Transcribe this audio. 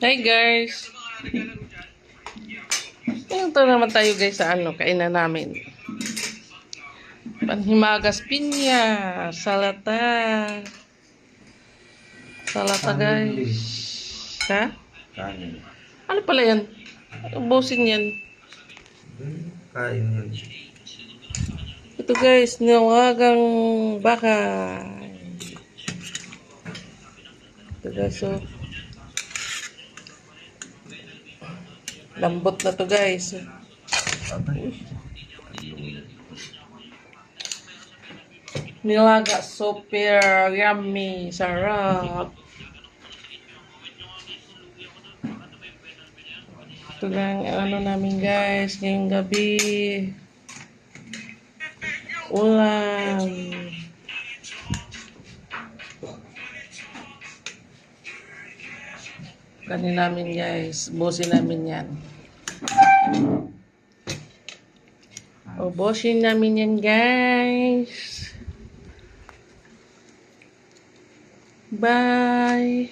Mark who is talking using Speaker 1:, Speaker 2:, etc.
Speaker 1: Hi guys! Ito naman tayo guys sa kainan namin. Panhimagas pinya, salata. Salata guys. Ha?
Speaker 2: Kanin.
Speaker 1: Ano pala yan? Ubusin yan.
Speaker 2: Kain yun.
Speaker 1: Ito guys, nilagang baka. Ito guys, so. Lambot na to guys. Nilaga, super yummy, sarap. Ito lang namin guys, ngayong gabi. Ulam. Kanin namin guys, ubusin namin yan. Ubusin namin yan guys. Bye!